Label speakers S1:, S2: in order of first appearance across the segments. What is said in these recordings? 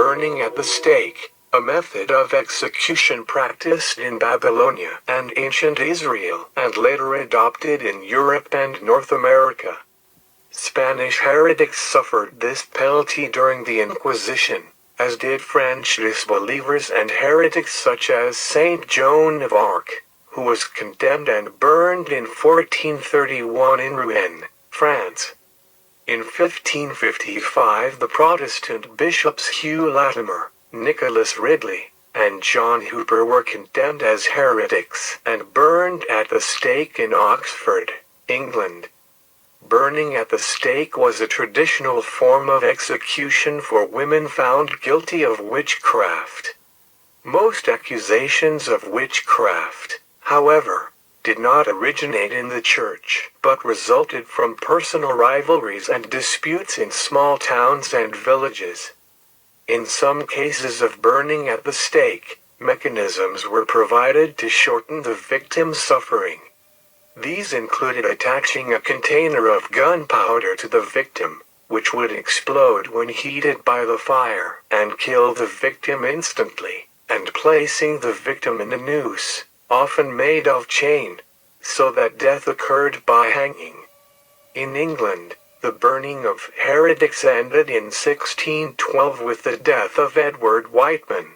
S1: burning at the stake, a method of execution practiced in Babylonia and ancient Israel and later adopted in Europe and North America. Spanish heretics suffered this penalty during the Inquisition, as did French disbelievers and heretics such as Saint Joan of Arc, who was condemned and burned in 1431 in Rouen, France. In 1555 the Protestant bishops Hugh Latimer, Nicholas Ridley, and John Hooper were condemned as heretics and burned at the stake in Oxford, England. Burning at the stake was a traditional form of execution for women found guilty of witchcraft. Most accusations of witchcraft, however, did not originate in the church, but resulted from personal rivalries and disputes in small towns and villages. In some cases of burning at the stake, mechanisms were provided to shorten the victim's suffering. These included attaching a container of gunpowder to the victim, which would explode when heated by the fire and kill the victim instantly, and placing the victim in a noose, often made of chain, so that death occurred by hanging. In England, the burning of heretics ended in 1612 with the death of Edward Whiteman.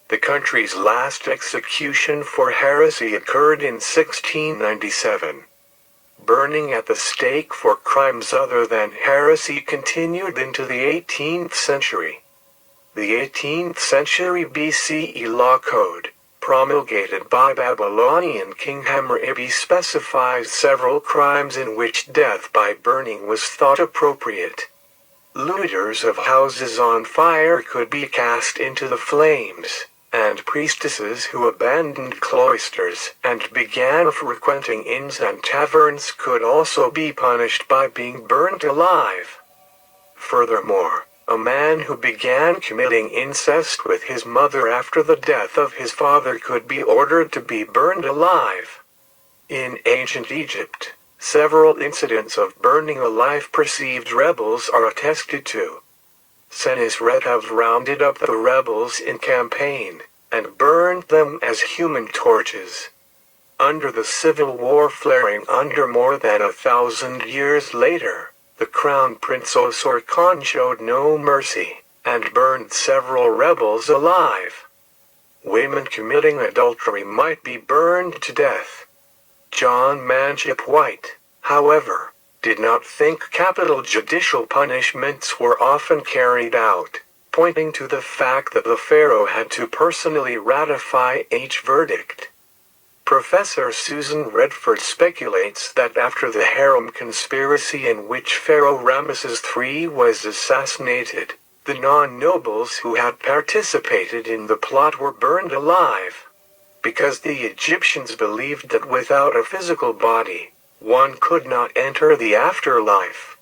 S1: The country's last execution for heresy occurred in 1697. Burning at the stake for crimes other than heresy continued into the 18th century. The 18th century BCE law code, promulgated by Babylonian King Hammurabi, specifies several crimes in which death by burning was thought appropriate. Looters of houses on fire could be cast into the flames, and priestesses who abandoned cloisters and began frequenting inns and taverns could also be punished by being burnt alive. Furthermore, a man who began committing incest with his mother after the death of his father could be ordered to be burned alive. In ancient Egypt, several incidents of burning alive perceived rebels are attested to. Senusret rounded up the rebels in campaign, and burned them as human torches. Under the civil war flaring under more than 1,000 years later, the Crown Prince Osor Khan showed no mercy, and burned several rebels alive. Women committing adultery might be burned to death. John Manship White, however, did not think capital judicial punishments were often carried out, pointing to the fact that the pharaoh had to personally ratify each verdict. Professor Susan Redford speculates that after the harem conspiracy in which Pharaoh Ramesses III was assassinated, the non-nobles who had participated in the plot were burned alive. Because the Egyptians believed that without a physical body, one could not enter the afterlife.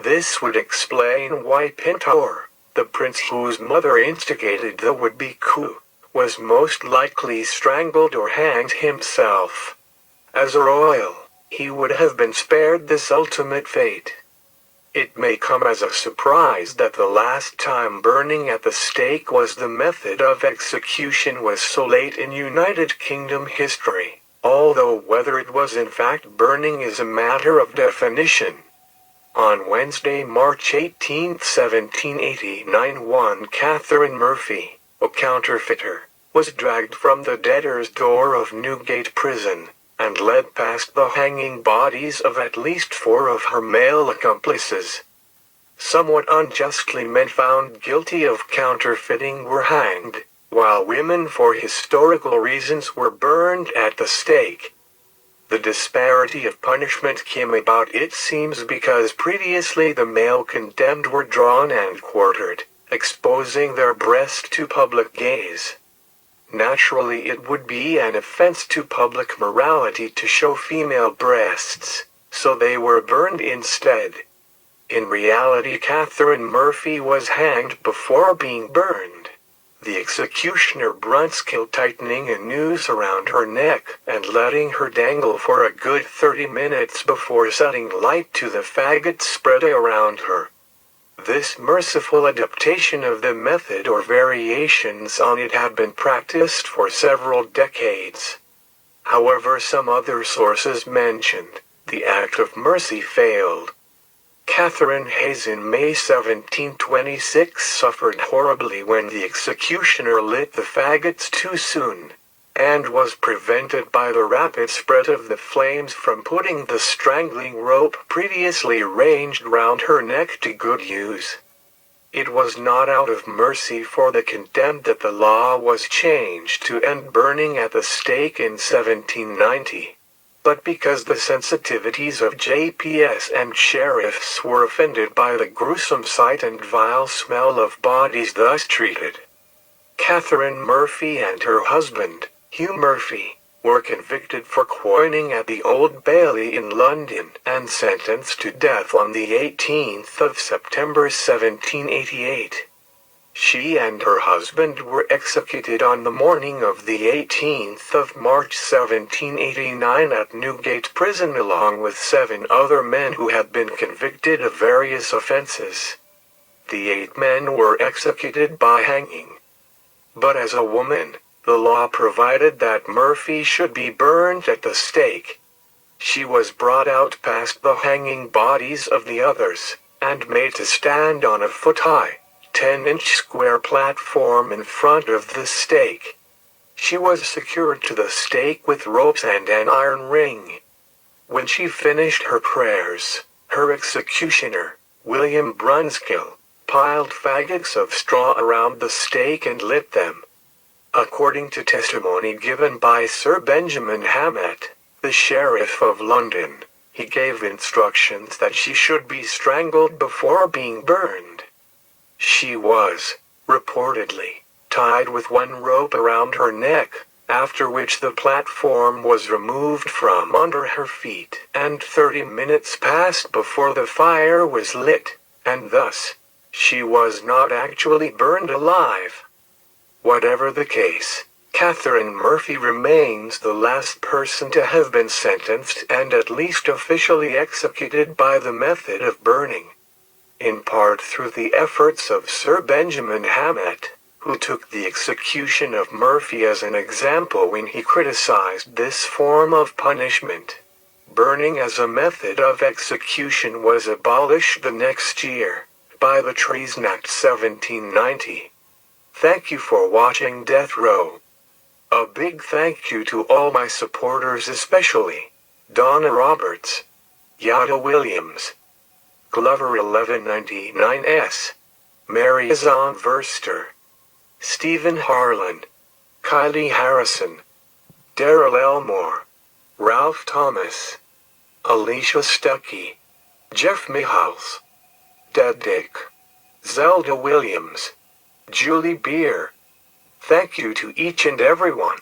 S1: This would explain why Pintor, the prince whose mother instigated the would-be coup, was most likely strangled or hanged himself. As a royal, he would have been spared this ultimate fate. It may come as a surprise that the last time burning at the stake was the method of execution was so late in United Kingdom history, although whether it was in fact burning is a matter of definition. On Wednesday, March 18, 1789, one Catherine Murphy, a counterfeiter, was dragged from the debtor's door of Newgate Prison, and led past the hanging bodies of at least 4 of her male accomplices. Somewhat unjustly, men found guilty of counterfeiting were hanged, while women for historical reasons were burned at the stake. The disparity of punishment came about, it seems, because previously the male condemned were drawn and quartered, exposing their breast to public gaze. Naturally, it would be an offense to public morality to show female breasts, so they were burned instead. In reality, Catherine Murphy was hanged before being burned. The executioner Brunskill tightening a noose around her neck and letting her dangle for a good 30 minutes before setting light to the faggot spread around her. This merciful adaptation of the method or variations on it had been practiced for several decades. However, some other sources mentioned the act of mercy failed. Catherine Hayes in May 1726 suffered horribly when the executioner lit the faggots too soon, and was prevented by the rapid spread of the flames from putting the strangling rope previously arranged round her neck to good use. It was not out of mercy for the condemned that the law was changed to end burning at the stake in 1790, but because the sensitivities of JPS and sheriffs were offended by the gruesome sight and vile smell of bodies thus treated. Catherine Murphy and her husband, Hugh Murphy, were convicted for coining at the Old Bailey in London and sentenced to death on the 18th of September 1788. She and her husband were executed on the morning of the 18th of March 1789 at Newgate Prison along with 7 other men who had been convicted of various offenses. The 8 men were executed by hanging. But as a woman, the law provided that Murphy should be burned at the stake. She was brought out past the hanging bodies of the others, and made to stand on a foot-high, 10-inch square platform in front of the stake. She was secured to the stake with ropes and an iron ring. When she finished her prayers, her executioner, William Brunskill, piled faggots of straw around the stake and lit them. According to testimony given by Sir Benjamin Hammett, the Sheriff of London, he gave instructions that she should be strangled before being burned. She was, reportedly, tied with one rope around her neck, after which the platform was removed from under her feet, and 30 minutes passed before the fire was lit, and thus, she was not actually burned alive. Whatever the case, Catherine Murphy remains the last person to have been sentenced and at least officially executed by the method of burning. In part through the efforts of Sir Benjamin Hammett, who took the execution of Murphy as an example when he criticized this form of punishment. Burning as a method of execution was abolished the next year, by the Treason Act 1790. Thank you for watching Death Row. A big thank you to all my supporters, especially Donna Roberts, Jada Williams, Glover 1199S, Marizaan Verster, Stephen Harlan, Kyley Harrison, Darryl Elmore, Ralph Thomas, Alicia Stuckey, Jeff Michales, Dead Dick, Zelda Williams, Julie Beere. Thank you to each and everyone.